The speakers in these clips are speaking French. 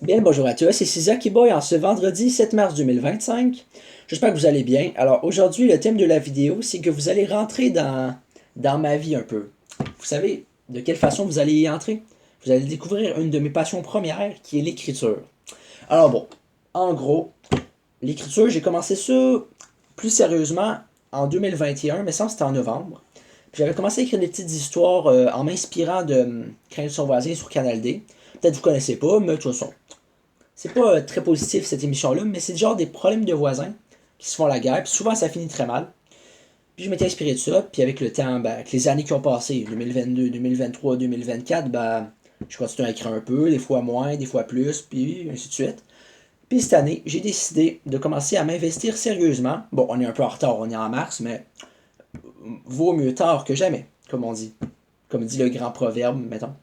Bien le bonjour à tous, c'est Zaki Boy en ce vendredi 7 mars 2025. J'espère que vous allez bien. Alors aujourd'hui, le thème de la vidéo, c'est que vous allez rentrer dans ma vie un peu. Vous savez de quelle façon vous allez y entrer? Vous allez découvrir une de mes passions premières qui est l'écriture. Alors bon, en gros, l'écriture, j'ai commencé ça plus sérieusement en 2021, mais ça c'était en novembre. Puis j'avais commencé à écrire des petites histoires en m'inspirant de Craindre son voisin sur Canal D. Peut-être que vous connaissez pas, mais de toute façon, c'est pas très positif cette émission-là, mais c'est genre des problèmes de voisins qui se font la guerre, puis souvent ça finit très mal. Puis je m'étais inspiré de ça, puis avec le temps, ben, avec les années qui ont passé, 2022, 2023, 2024, ben, je continue à écrire un peu, des fois moins, des fois plus, puis ainsi de suite. Puis cette année, j'ai décidé de commencer à m'investir sérieusement. Bon, on est un peu en retard, on est en mars, mais vaut mieux tard que jamais, comme on dit. Comme dit le grand proverbe, mettons.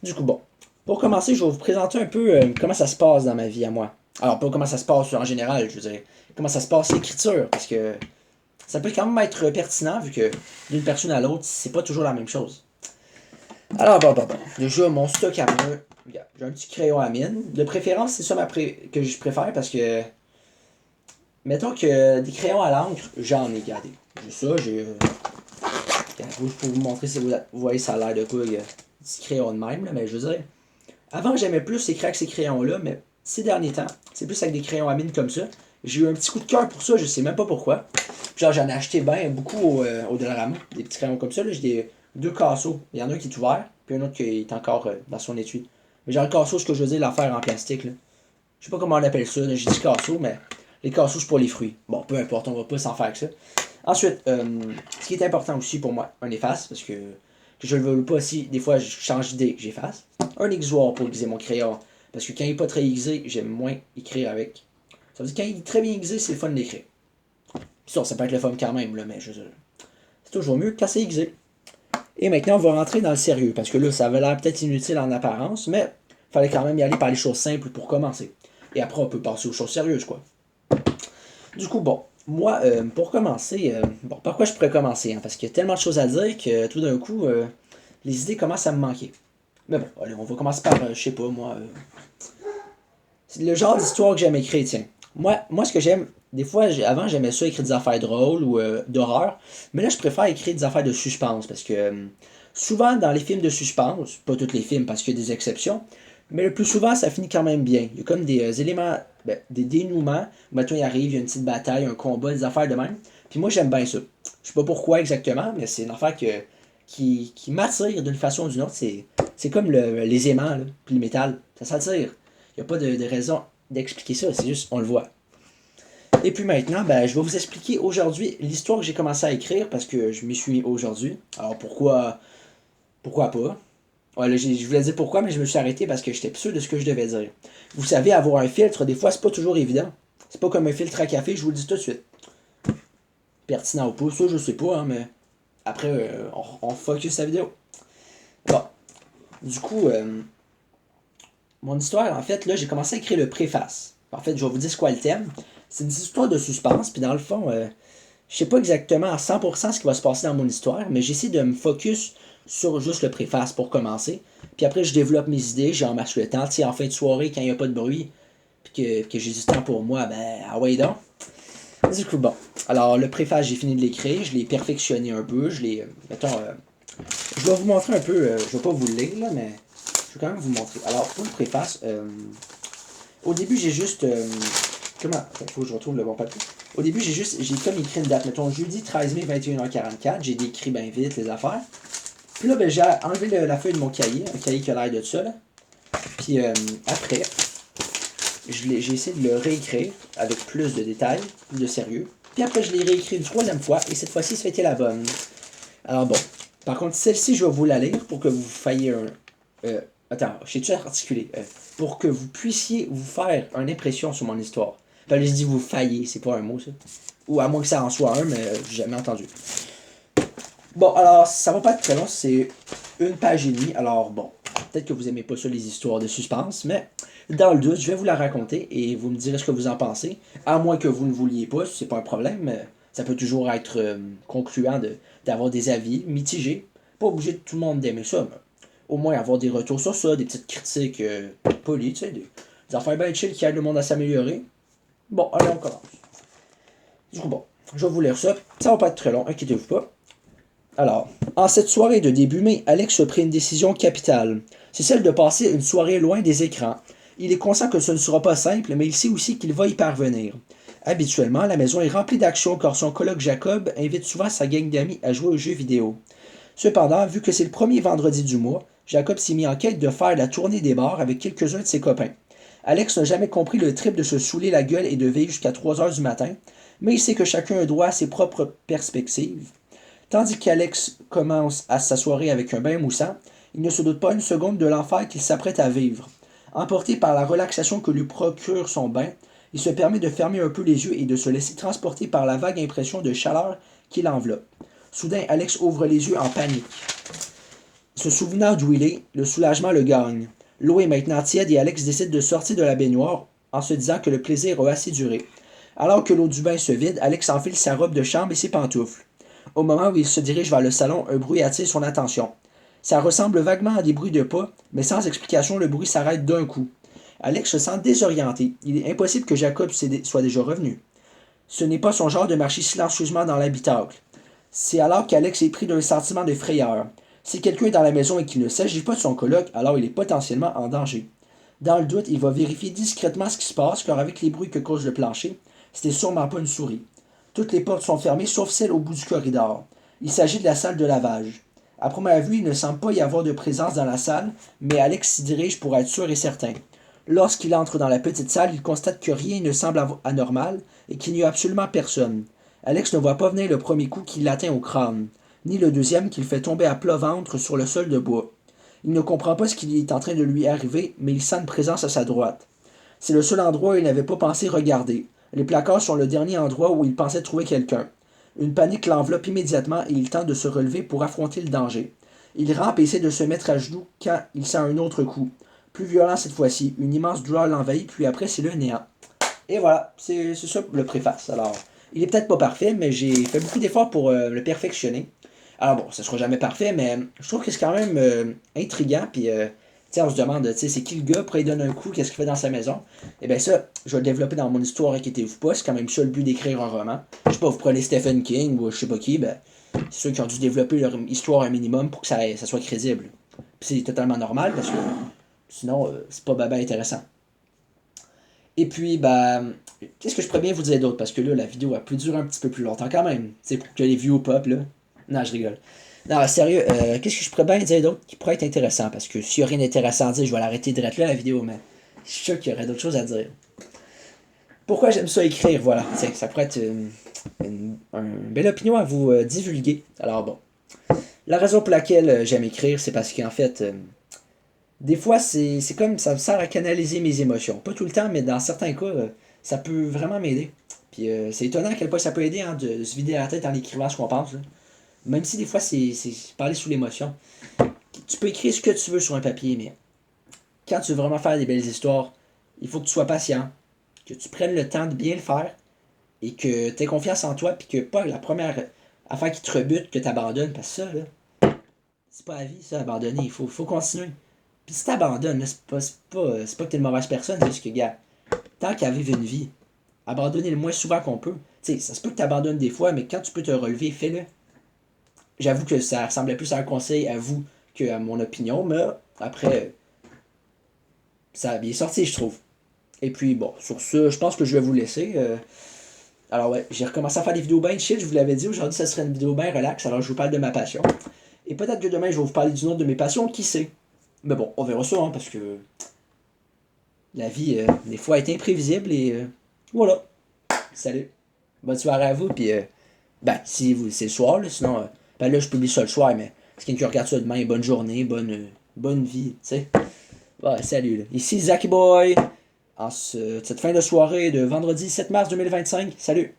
Du coup, bon. Pour commencer, je vais vous présenter un peu comment ça se passe dans ma vie à moi. Alors, pas comment ça se passe en général, je veux dire. Comment ça se passe l'écriture, parce que ça peut quand même être pertinent, vu que d'une personne à l'autre, c'est pas toujours la même chose. Alors, bon. Déjà, mon stock à moi, regarde, j'ai un petit crayon à mine. De préférence, c'est ça que je préfère, parce que, mettons que des crayons à l'encre, j'en ai gardé. J'ai ça, j'ai. Pour vous montrer si vous voyez ça a l'air de quoi, petit crayon de même, là, mais je veux dire. Avant, j'aimais plus écrire avec ces crayons-là, mais ces derniers temps, c'est plus avec des crayons à mine comme ça. J'ai eu un petit coup de cœur pour ça, je sais même pas pourquoi. Genre, j'en ai acheté bien beaucoup au Dollarama, des petits crayons comme ça. Là, j'ai deux casseaux. Il y en a un qui est ouvert, puis un autre qui est encore dans son étui. Mais genre le casseau, ce que je veux dire, l'affaire en plastique. Là. Je sais pas comment on appelle ça, là, j'ai dit casseau, mais les casseaux, c'est pour les fruits. Bon, peu importe, on va pas s'en faire avec ça. Ensuite, ce qui est important aussi pour moi, un efface, parce que je le veux pas si des fois je change d'idée, j'efface. Un exutoire pour aiguiser mon crayon. Parce que quand il est pas très aiguisé, j'aime moins écrire avec. Ça veut dire que quand il est très bien aiguisé, c'est le fun d'écrire. Ça peut être le fun quand même, là, mais c'est toujours mieux quand c'est aiguisé. Et maintenant, on va rentrer dans le sérieux, parce que là, ça avait l'air peut-être inutile en apparence, mais il fallait quand même y aller par les choses simples pour commencer. Et après, on peut passer aux choses sérieuses, quoi. Du coup, bon, moi, pour commencer, bon, par quoi je pourrais commencer, hein, parce qu'il y a tellement de choses à dire que tout d'un coup, les idées commencent à me manquer. Mais bon, allez, on va commencer par, je sais pas, moi, c'est le genre d'histoire que j'aime écrire, tiens. Moi, ce que j'aime, des fois, avant, j'aimais ça écrire des affaires drôles ou d'horreur, mais là, je préfère écrire des affaires de suspense, parce que souvent, dans les films de suspense, pas tous les films, parce qu'il y a des exceptions, mais le plus souvent, ça finit quand même bien. Il y a comme des éléments, ben, des dénouements. Mettons, il arrive, il y a une petite bataille, un combat, des affaires de même. Puis moi, j'aime bien ça. Je sais pas pourquoi exactement, mais c'est une affaire qui m'attire d'une façon ou d'une autre. C'est comme les aimants, là, puis le métal. Ça s'attire. Il n'y a pas de raison d'expliquer ça, c'est juste, on le voit. Et puis maintenant, ben, je vais vous expliquer aujourd'hui l'histoire que j'ai commencé à écrire parce que je m'y suis mis aujourd'hui. Alors pourquoi pas? Ouais, là, je voulais dire pourquoi, mais je me suis arrêté parce que j'étais plus sûr de ce que je devais dire. Vous savez, avoir un filtre, des fois, c'est pas toujours évident. C'est pas comme un filtre à café, je vous le dis tout de suite. Pertinent ou pas, ça, je sais pas, hein, mais après, on focus la vidéo. Bon, du coup, mon histoire, en fait, là, j'ai commencé à écrire le préface. En fait, je vais vous dire c'est quoi le thème. C'est une histoire de suspense, puis dans le fond, je sais pas exactement à 100% ce qui va se passer dans mon histoire, mais j'essaie de me focus sur juste le préface pour commencer. Puis après, je développe mes idées, j'en marche le temps. Tu sais, en fin de soirée, quand il n'y a pas de bruit, puis que j'ai du temps pour moi, ben, ah ouais, donc. Du coup, bon. Alors, le préface, j'ai fini de l'écrire, je l'ai perfectionné un peu, je l'ai. Mettons, je vais vous montrer un peu, je vais pas vous le lire, là, mais je vais quand même vous montrer. Alors, pour le préface, au début, j'ai juste. Comment il faut que je retrouve le bon papier. Au début, j'ai comme écrit une date. Mettons, jeudi 13 mai, 21h44. J'ai décrit bien vite les affaires. Puis là, ben, j'ai enlevé la feuille de mon cahier, un cahier qui a l'air de ça, là. Puis après, j'ai essayé de le réécrire avec plus de détails, plus de sérieux. Puis après, je l'ai réécrit une troisième fois, et cette fois-ci, ça a été la bonne. Alors bon. Par contre, celle-ci, je vais vous la lire pour que vous fassiez un. Attends, j'ai-tu articulé pour que vous puissiez vous faire une impression sur mon histoire. Enfin, je dis vous failliez, c'est pas un mot ça. Ou à moins que ça en soit un, mais j'ai jamais entendu. Bon, alors, ça va pas être très long, c'est une page et demie. Alors, bon, peut-être que vous aimez pas ça, les histoires de suspense, mais dans le doute, je vais vous la raconter et vous me direz ce que vous en pensez. À moins que vous ne vouliez pas, c'est pas un problème, mais ça peut toujours être concluant d'avoir des avis mitigés. Pas obligé de tout le monde d'aimer ça, mais au moins avoir des retours sur ça, des petites critiques polies, tu sais, Des affaires bien chill qui aident le monde à s'améliorer. Bon, allez, on commence. Du coup, bon, je vais vous lire ça. Ça va pas être très long, inquiétez-vous pas. Alors, en cette soirée de début mai, Alex a pris une décision capitale. C'est celle de passer une soirée loin des écrans. Il est conscient que ce ne sera pas simple, mais il sait aussi qu'il va y parvenir. Habituellement, la maison est remplie d'action car son coloc Jacob invite souvent sa gang d'amis à jouer aux jeux vidéo. Cependant, vu que c'est le premier vendredi du mois, Jacob s'est mis en quête de faire la tournée des bars avec quelques-uns de ses copains. Alex n'a jamais compris le trip de se saouler la gueule et de veiller jusqu'à 3 heures du matin, mais il sait que chacun a droit à ses propres perspectives. Tandis qu'Alex commence à sa soirée avec un bain moussant, il ne se doute pas une seconde de l'enfer qu'il s'apprête à vivre. Emporté par la relaxation que lui procure son bain, il se permet de fermer un peu les yeux et de se laisser transporter par la vague impression de chaleur qui l'enveloppe. Soudain, Alex ouvre les yeux en panique. Se souvenant d'où il est, le soulagement le gagne. L'eau est maintenant tiède et Alex décide de sortir de la baignoire en se disant que le plaisir a assez duré. Alors que l'eau du bain se vide, Alex enfile sa robe de chambre et ses pantoufles. Au moment où il se dirige vers le salon, un bruit attire son attention. Ça ressemble vaguement à des bruits de pas, mais sans explication, le bruit s'arrête d'un coup. Alex se sent désorienté. Il est impossible que Jacob soit déjà revenu. Ce n'est pas son genre de marcher silencieusement dans l'habitacle. C'est alors qu'Alex est pris d'un sentiment de frayeur. Si quelqu'un est dans la maison et qu'il ne s'agit pas de son coloc, alors il est potentiellement en danger. Dans le doute, il va vérifier discrètement ce qui se passe, car avec les bruits que cause le plancher, c'était sûrement pas une souris. Toutes les portes sont fermées, sauf celle au bout du corridor. Il s'agit de la salle de lavage. À première vue, il ne semble pas y avoir de présence dans la salle, mais Alex s'y dirige pour être sûr et certain. Lorsqu'il entre dans la petite salle, il constate que rien ne semble anormal et qu'il n'y a absolument personne. Alex ne voit pas venir le premier coup qui l'atteint au crâne, ni le deuxième qui le fait tomber à plat ventre sur le sol de bois. Il ne comprend pas ce qui est en train de lui arriver, mais il sent une présence à sa droite. C'est le seul endroit où il n'avait pas pensé regarder. Les placards sont le dernier endroit où il pensait trouver quelqu'un. Une panique l'enveloppe immédiatement et il tente de se relever pour affronter le danger. Il rampe et essaie de se mettre à genoux quand il sent un autre coup. Plus violent cette fois-ci, une immense douleur l'envahit, puis après c'est le néant. Et voilà, c'est ça le préface. Alors, il est peut-être pas parfait, mais j'ai fait beaucoup d'efforts pour le perfectionner. Alors bon, ça sera jamais parfait, mais je trouve que c'est quand même intriguant, puis on se demande, c'est qui le gars, pourquoi il donne un coup, qu'est-ce qu'il fait dans sa maison. Et bien ça, je vais le développer dans mon histoire, inquiétez-vous pas, c'est quand même ça le but d'écrire un roman. Je sais pas, vous prenez Stephen King ou je sais pas qui, ben, c'est ceux qui ont dû développer leur histoire un minimum pour que ça soit crédible. Puis c'est totalement normal, parce que sinon, c'est pas baba intéressant. Et puis, bah, qu'est-ce que je pourrais bien vous dire d'autre? Parce que là, la vidéo a pu durer un petit peu plus longtemps quand même. C'est pour que les views pop, là. Non, je rigole. Non, sérieux, qu'est-ce que je pourrais bien dire d'autre qui pourrait être intéressant? Parce que s'il n'y a rien d'intéressant à dire, je vais l'arrêter de là, la vidéo, mais je suis sûr qu'il y aurait d'autres choses à dire. Pourquoi j'aime ça écrire? Voilà, ça pourrait être une belle opinion à vous divulguer. Alors bon, la raison pour laquelle j'aime écrire, c'est parce qu'en fait, des fois, c'est comme ça me sert à canaliser mes émotions. Pas tout le temps, mais dans certains cas, ça peut vraiment m'aider. Puis c'est étonnant à quel point ça peut aider hein, de se vider la tête en écrivant ce qu'on pense. Là. Même si des fois, c'est parler sous l'émotion. Tu peux écrire ce que tu veux sur un papier, mais quand tu veux vraiment faire des belles histoires, il faut que tu sois patient, que tu prennes le temps de bien le faire et que tu aies confiance en toi, puis que pas la première affaire qui te rebute, que tu abandonnes, parce que ça, là, c'est pas la vie, ça, abandonner. Il faut continuer. Puis si t'abandonnes, c'est pas que t'es une mauvaise personne, c'est juste que, gars, tant qu'à vivre une vie, abandonner le moins souvent qu'on peut. Tu sais, ça se peut que t'abandonnes des fois, mais quand tu peux te relever, fais-le. J'avoue que ça ressemblait plus à un conseil à vous qu'à mon opinion, mais après, ça a bien sorti, je trouve. Et puis, bon, sur ce, je pense que je vais vous laisser. Alors ouais, j'ai recommencé à faire des vidéos bien chill, je vous l'avais dit. Aujourd'hui, ça serait une vidéo bien relax, alors je vous parle de ma passion. Et peut-être que demain, je vais vous parler d'une autre de mes passions, qui sait. Mais bon, on verra ça, hein, parce que la vie, des fois, est imprévisible et voilà. Salut. Bonne soirée à vous, puis ben, si vous, c'est le soir, là, sinon, ben là, je publie ça le soir, mais si quelqu'un qui regarde ça demain, bonne journée, bonne vie, tu sais. Ouais, salut, là. Ici Zaki Boy, cette fin de soirée de vendredi 7 mars 2025. Salut.